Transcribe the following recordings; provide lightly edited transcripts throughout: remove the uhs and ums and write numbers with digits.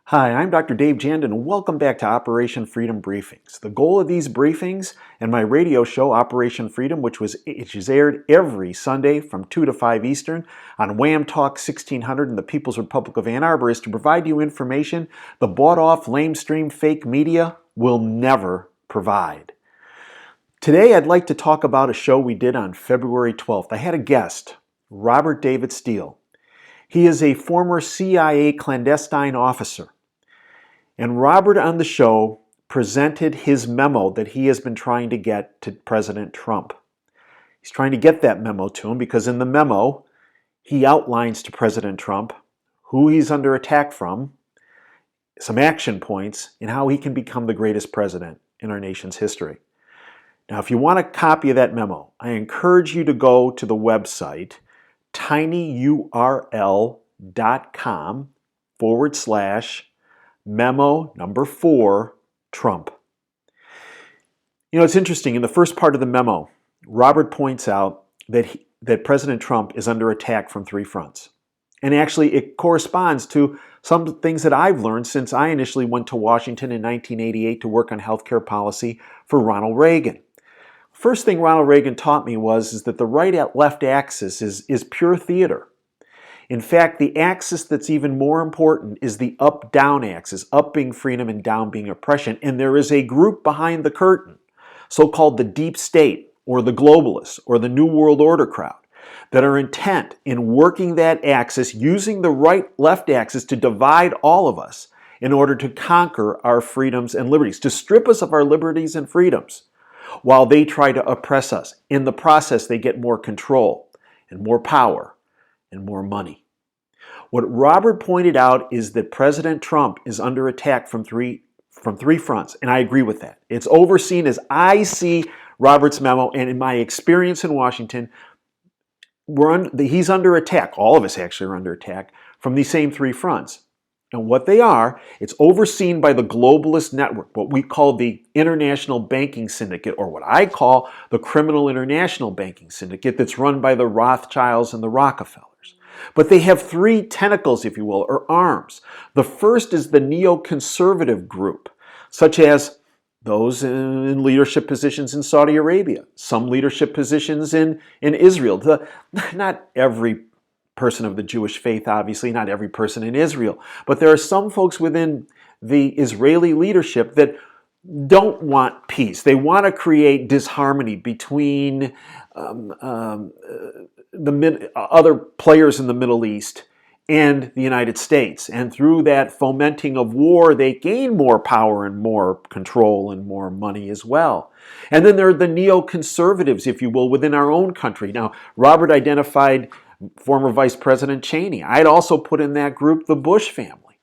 Hi, I'm Dr. Dave Janda, and welcome back to Operation Freedom Briefings. The goal of these briefings and my radio show, Operation Freedom, which is aired every Sunday from 2 to 5 Eastern on Wham Talk 1600 in the People's Republic of Ann Arbor, is to provide you information the bought-off, lamestream, fake media will never provide. Today, I'd like to talk about a show we did on February 12th. I had a guest, Robert David Steele. He is a former CIA clandestine officer. And Robert on the show presented his memo that he has been trying to get to President Trump. He's trying to get that memo to him because in the memo, he outlines to President Trump who he's under attack from, some action points, and how he can become the greatest president in our nation's history. Now, if you want a copy of that memo, I encourage you to go to the website tinyurl.com/memo number 4 Trump. You know, it's interesting. In the first part of the memo, Robert points out that President Trump is under attack from 3 fronts. And actually, it corresponds to some things that I've learned since I initially went to Washington in 1988 to work on healthcare policy for Ronald Reagan. First thing Ronald Reagan taught me is that the right-left axis is pure theater. In fact, the axis that's even more important is the up-down axis, up being freedom and down being oppression. And there is a group behind the curtain, so-called the deep state, or the globalists, or the New World Order crowd, that are intent in working that axis, using the right-left axis to divide all of us in order to conquer our freedoms and liberties, to strip us of our liberties and freedoms, while they try to oppress us. In the process, they get more control and more power and more money. What Robert pointed out is that President Trump is under attack from three fronts, and I agree with that. It's overseen as I see Robert's memo, and in my experience in Washington, he's under attack. All of us actually are under attack from these same 3 fronts. And what they are, it's overseen by the globalist network, what we call the International Banking Syndicate, or what I call the Criminal International Banking Syndicate, that's run by the Rothschilds and the Rockefellers. But they have 3 tentacles, if you will, or arms. The first is the neoconservative group, such as those in leadership positions in Saudi Arabia, some leadership positions in Israel. Not every person of the Jewish faith, obviously, not every person in Israel, but there are some folks within the Israeli leadership that don't want peace. They want to create disharmony between the other players in the Middle East and the United States. And through that fomenting of war, they gain more power and more control and more money as well. And then there are the neoconservatives, if you will, within our own country. Now, Robert identified former Vice President Cheney. I'd also put in that group the Bush family.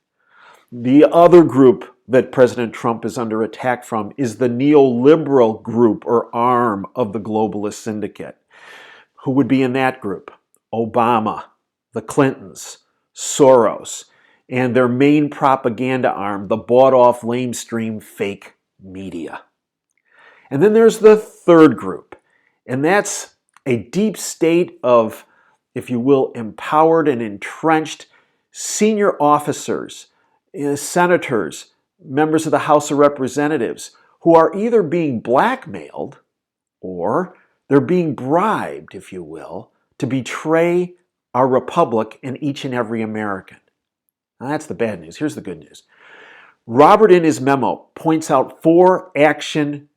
The other group that President Trump is under attack from is the neoliberal group or arm of the globalist syndicate. Who would be in that group? Obama, the Clintons, Soros, and their main propaganda arm, the bought-off, lamestream, fake media. And then there's the third group, and that's a deep state of, if you will, empowered and entrenched senior officers, senators, members of the House of Representatives, who are either being blackmailed or they're being bribed, if you will, to betray our republic and each and every American. Now, that's the bad news. Here's the good news. Robert, in his memo, points out 4 action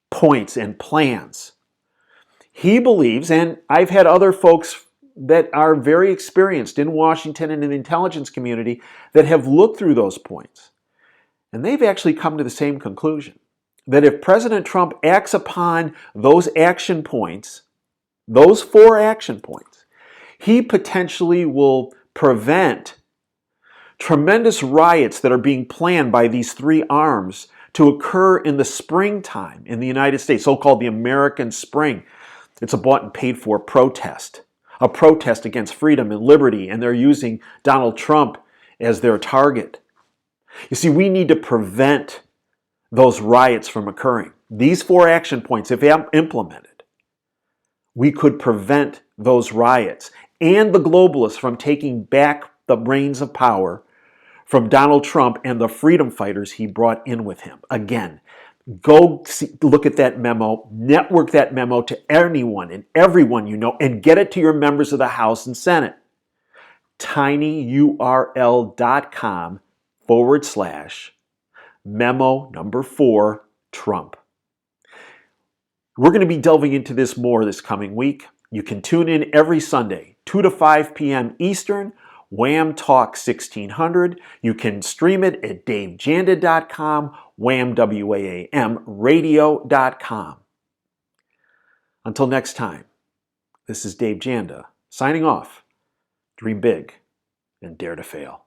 points and plans. He believes, and I've had other folks that are very experienced in Washington and in the intelligence community that have looked through those points. And they've actually come to the same conclusion, that if President Trump acts upon those action points, those 4 action points, he potentially will prevent tremendous riots that are being planned by these 3 arms to occur in the springtime in the United States, so-called the American Spring. It's a bought and paid for protest, a protest against freedom and liberty, and they're using Donald Trump as their target. You see, we need to prevent those riots from occurring. These 4 action points, if implemented, we could prevent those riots and the globalists from taking back the reins of power from Donald Trump and the freedom fighters he brought in with him. Again, go look at that memo, network that memo to anyone and everyone you know, and get it to your members of the House and Senate. tinyurl.com/memo number 4 Trump. We're going to be delving into this more this coming week. You can tune in every Sunday, 2 to 5 p.m. Eastern, Wham Talk 1600. You can stream it at davejanda.com, whamradio.com. Until next time, this is Dave Janda, signing off. Dream big and dare to fail.